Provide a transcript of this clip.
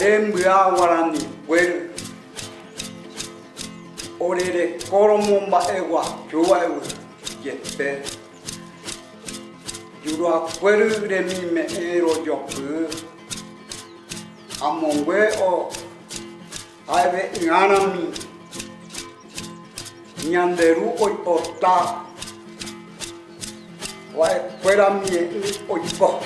Orembua guarani, puer. Orere coromomba ewa, chua ewa, yepe. Yura puer de mi me ero yopu. Amongwe o aive nganami. Nyanderu oi porta. Wae puera mi oiko.